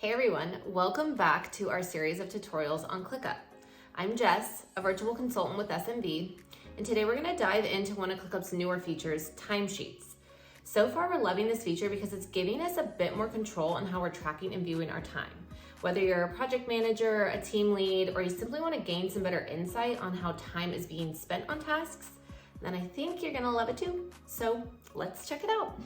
Hey everyone, welcome back to our series of tutorials on ClickUp. I'm Jess, a virtual consultant with SMB, and today we're going to dive into one of ClickUp's newer features, Timesheets. So far we're loving this feature because it's giving us a bit more control on how we're tracking and viewing our time. Whether you're a project manager, a team lead, or you simply want to gain some better insight on how time is being spent on tasks, then I think you're going to love it too. So let's check it out.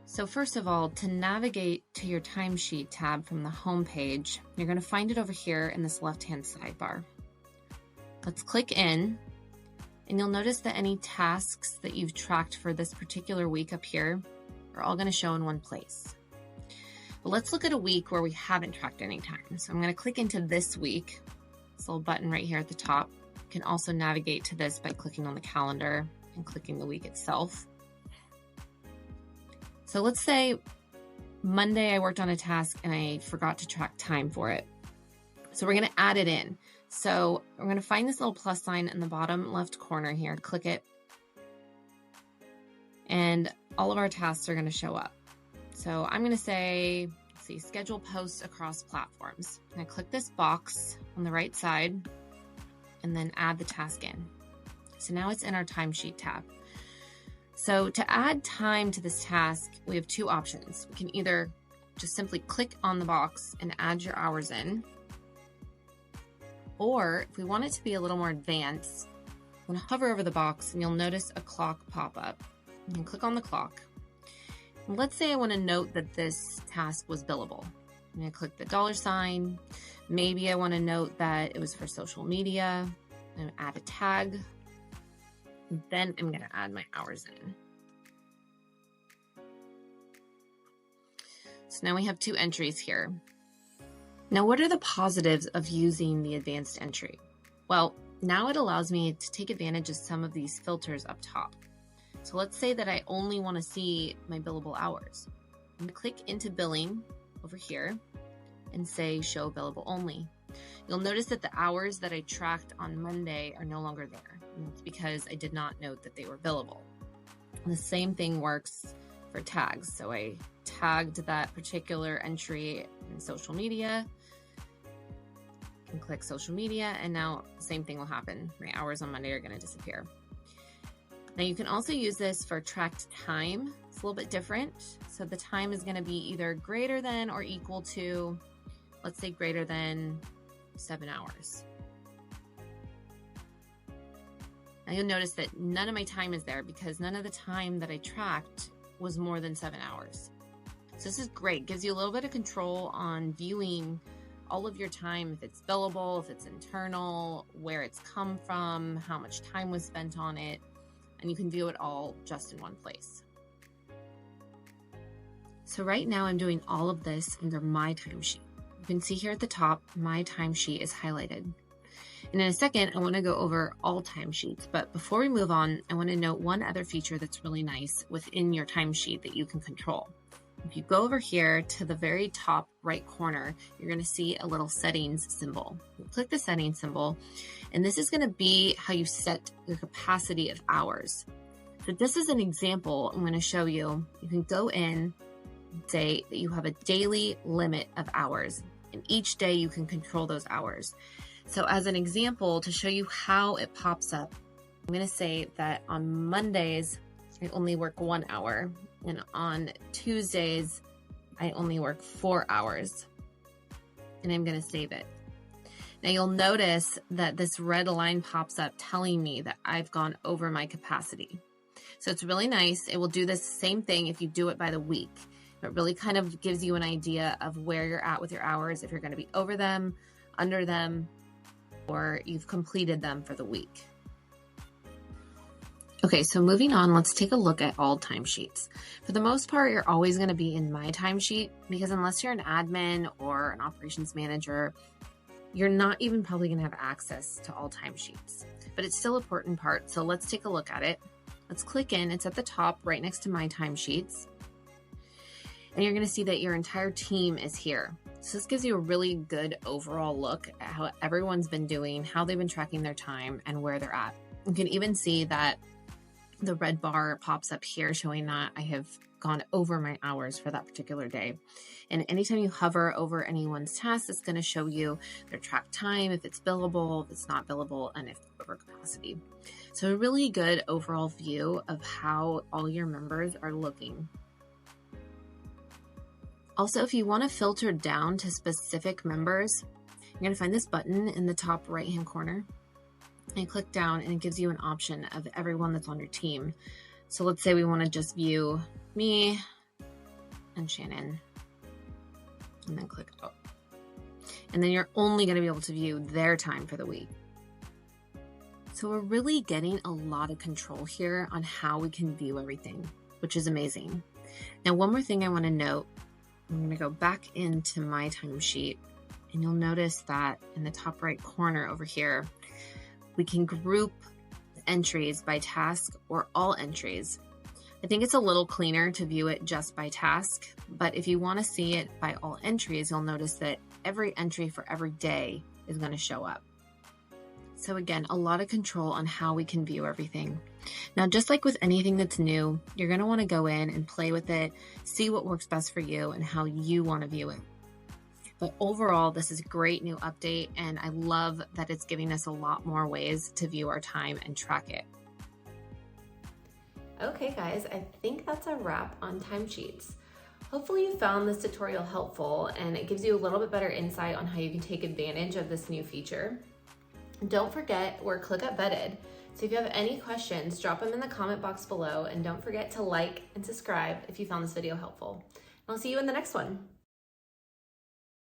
So first of all, to navigate to your timesheet tab from the home page, you're going to find it over here in this left-hand sidebar. Let's click in, and you'll notice that any tasks that you've tracked for this particular week up here are all going to show in one place. But let's look at a week where we haven't tracked any time. So I'm going to click into this week, this little button right here at the top. You can also navigate to this by clicking on the calendar and clicking the week itself. So let's say Monday I worked on a task and I forgot to track time for it. So we're going to add it in. So we're going to find this little plus sign in the bottom left corner here, click it, and all of our tasks are going to show up. So I'm going to say, let's see, schedule posts across platforms. I'm going to click this box on the right side and then add the task in. So now it's in our timesheet tab. So to add time to this task, we have two options. We can either just simply click on the box and add your hours in, or if we want it to be a little more advanced, I'm going to hover over the box and you'll notice a clock pop up. You can click on the clock. And let's say I want to note that this task was billable. I'm going to click the $sign. Maybe I want to note that it was for social media. I'm going to add a tag. Then I'm going to add my hours in. So now we have two entries here. Now, what are the positives of using the advanced entry? Well, now it allows me to take advantage of some of these filters up top. So let's say that I only want to see my billable hours. I'm going to click into billing over here and say show billable only. You'll notice that the hours that I tracked on Monday are no longer there. And that's because I did not note that they were billable. And the same thing works for tags. So I tagged that particular entry in social media. I can click social media, and now the same thing will happen. My hours on Monday are going to disappear. Now you can also use this for tracked time. It's a little bit different. So the time is going to be either greater than or equal to, let's say greater than 7 hours. Now you'll notice that none of my time is there because none of the time that I tracked was more than 7 hours. So this is great. Gives you a little bit of control on viewing all of your time, if it's billable, if it's internal, where it's come from, how much time was spent on it, and you can view it all just in one place. So right now I'm doing all of this under my timesheet. You can see here at the top, my timesheet is highlighted. And in a second, I want to go over all timesheets. But before we move on, I want to note one other feature that's really nice within your timesheet that you can control. If you go over here to the very top right corner, you're going to see a little settings symbol. You click the settings symbol, and this is going to be how you set your capacity of hours. So this is an example I'm going to show you. You can go in and say that you have a daily limit of hours, and each day you can control those hours. So as an example, to show you how it pops up, I'm going to say that on Mondays, I only work 1 hour, and on Tuesdays, I only work 4 hours, and I'm going to save it. Now you'll notice that this red line pops up telling me that I've gone over my capacity. So it's really nice. It will do this same thing if you do it by the week. It really kind of gives you an idea of where you're at with your hours, if you're going to be over them, under them, or you've completed them for the week. Okay, so moving on, let's take a look at all timesheets. For the most part, you're always going to be in my timesheet because unless you're an admin or an operations manager, you're not even probably going to have access to all timesheets. But it's still an important part, so let's take a look at it. Let's click in. It's at the top right next to my timesheets. And you're going to see that your entire team is here. So this gives you a really good overall look at how everyone's been doing, how they've been tracking their time, and where they're at. You can even see that the red bar pops up here showing that I have gone over my hours for that particular day. And anytime you hover over anyone's task, it's going to show you their track time, if it's billable, if it's not billable, and if over capacity. So a really good overall view of how all your members are looking. Also, if you want to filter down to specific members, you're going to find this button in the top right-hand corner. And click down and it gives you an option of everyone that's on your team. So let's say we want to just view me and Shannon, and then click out. And then you're only going to be able to view their time for the week. So we're really getting a lot of control here on how we can view everything, which is amazing. Now, one more thing I want to note, I'm going to go back into my timesheet, and you'll notice that in the top right corner over here, we can group entries by task or all entries. I think it's a little cleaner to view it just by task, but if you want to see it by all entries, you'll notice that every entry for every day is going to show up. So again, a lot of control on how we can view everything. Now, just like with anything that's new, you're going to want to go in and play with it, see what works best for you and how you want to view it. But overall, this is a great new update, and I love that it's giving us a lot more ways to view our time and track it. Okay guys, I think that's a wrap on timesheets. Hopefully you found this tutorial helpful and it gives you a little bit better insight on how you can take advantage of this new feature. Don't forget, we're ClickUp vetted, so if you have any questions, drop them in the comment box below, and don't forget to like and subscribe if you found this video helpful. And I'll see you in the next one.